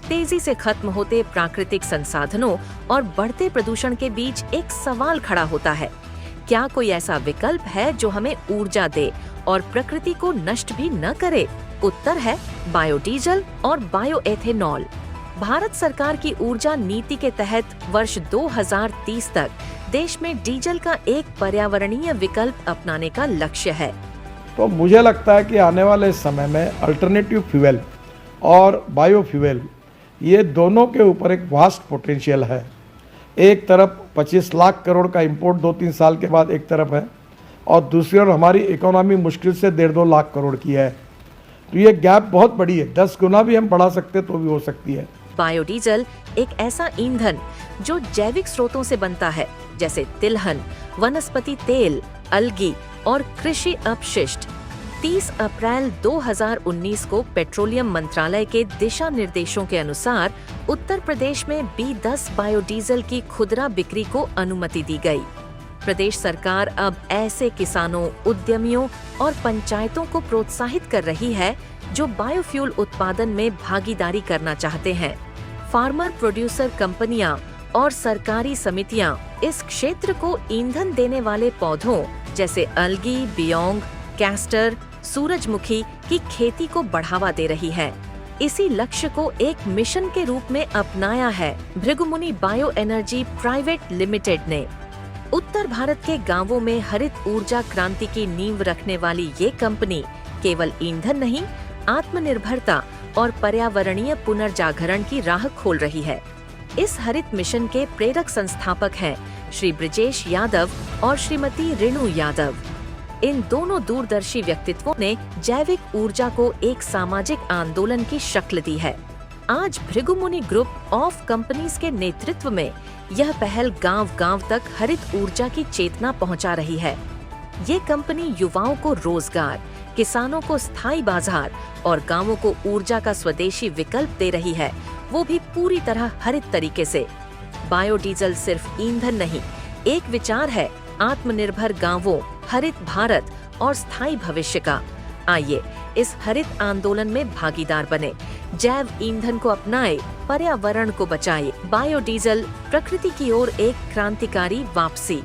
तेजी से खत्म होते प्राकृतिक संसाधनों और बढ़ते प्रदूषण के बीच एक सवाल खड़ा होता है, क्या कोई ऐसा विकल्प है जो हमें ऊर्जा दे और प्रकृति को नष्ट भी न करे? उत्तर है बायोडीजल और बायोएथेनॉल। भारत सरकार की ऊर्जा नीति के तहत वर्ष 2030 तक देश में डीजल का एक पर्यावरणीय विकल्प अपनाने का लक्ष्य है। तो मुझे लगता है कि आने वाले समय में अल्टरनेटिव फ्यूल और बायोफ्यूल ये दोनों के ऊपर एक वास्ट पोटेंशियल है। एक तरफ 25 लाख करोड़ का इंपोर्ट 2-3 साल के बाद एक तरफ है, और दूसरी ओर हमारी इकोनॉमी मुश्किल से 1.5-2 लाख करोड़ की है। तो ये गैप बहुत बड़ी है, 10 गुना भी हम बढ़ा सकते तो भी हो सकती है। बायोडीजल एक ऐसा ईंधन जो जैविक स्रोतों से बनता है, जैसे तिलहन, वनस्पति तेल, अलगी और कृषि अपशिष्ट। 30 अप्रैल 2019 को पेट्रोलियम मंत्रालय के दिशा निर्देशों के अनुसार उत्तर प्रदेश में B10 बायोडीजल की खुदरा बिक्री को अनुमति दी गई। प्रदेश सरकार अब ऐसे किसानों, उद्यमियों और पंचायतों को प्रोत्साहित कर रही है जो बायोफ्यूल उत्पादन में भागीदारी करना चाहते हैं। फार्मर प्रोड्यूसर कंपनियां और सरकारी समितियां इस क्षेत्र को ईंधन देने वाले पौधों जैसे अलगी, बियोंग, कैस्टर, सूरजमुखी की खेती को बढ़ावा दे रही है। इसी लक्ष्य को एक मिशन के रूप में अपनाया है भृगुमुनि बायो एनर्जी प्राइवेट लिमिटेड ने। उत्तर भारत के गांवों में हरित ऊर्जा क्रांति की नींव रखने वाली ये कंपनी केवल ईंधन नहीं, आत्मनिर्भरता और पर्यावरणीय पुनर्जागरण की राह खोल रही है। इस हरित मिशन के प्रेरक संस्थापक हैं श्री ब्रिजेश यादव और श्रीमती रेणु यादव। इन दोनों दूरदर्शी व्यक्तित्वों ने जैविक ऊर्जा को एक सामाजिक आंदोलन की शक्ल दी है। आज भृगुमुनि ग्रुप ऑफ कंपनीज के नेतृत्व में यह पहल गांव-गांव तक हरित ऊर्जा की चेतना पहुंचा रही है। ये कंपनी युवाओं को रोजगार, किसानों को स्थायी बाजार और गांवों को ऊर्जा का स्वदेशी विकल्प दे रही है, वो भी पूरी तरह हरित तरीके से। बायोडीजल सिर्फ ईंधन नहीं, एक विचार है आत्मनिर्भर गांवों, हरित भारत और स्थायी भविष्य का। आइए इस हरित आंदोलन में भागीदार बने, जैव ईंधन को अपनाए, पर्यावरण को बचाए। बायोडीजल प्रकृति की ओर एक क्रांतिकारी वापसी।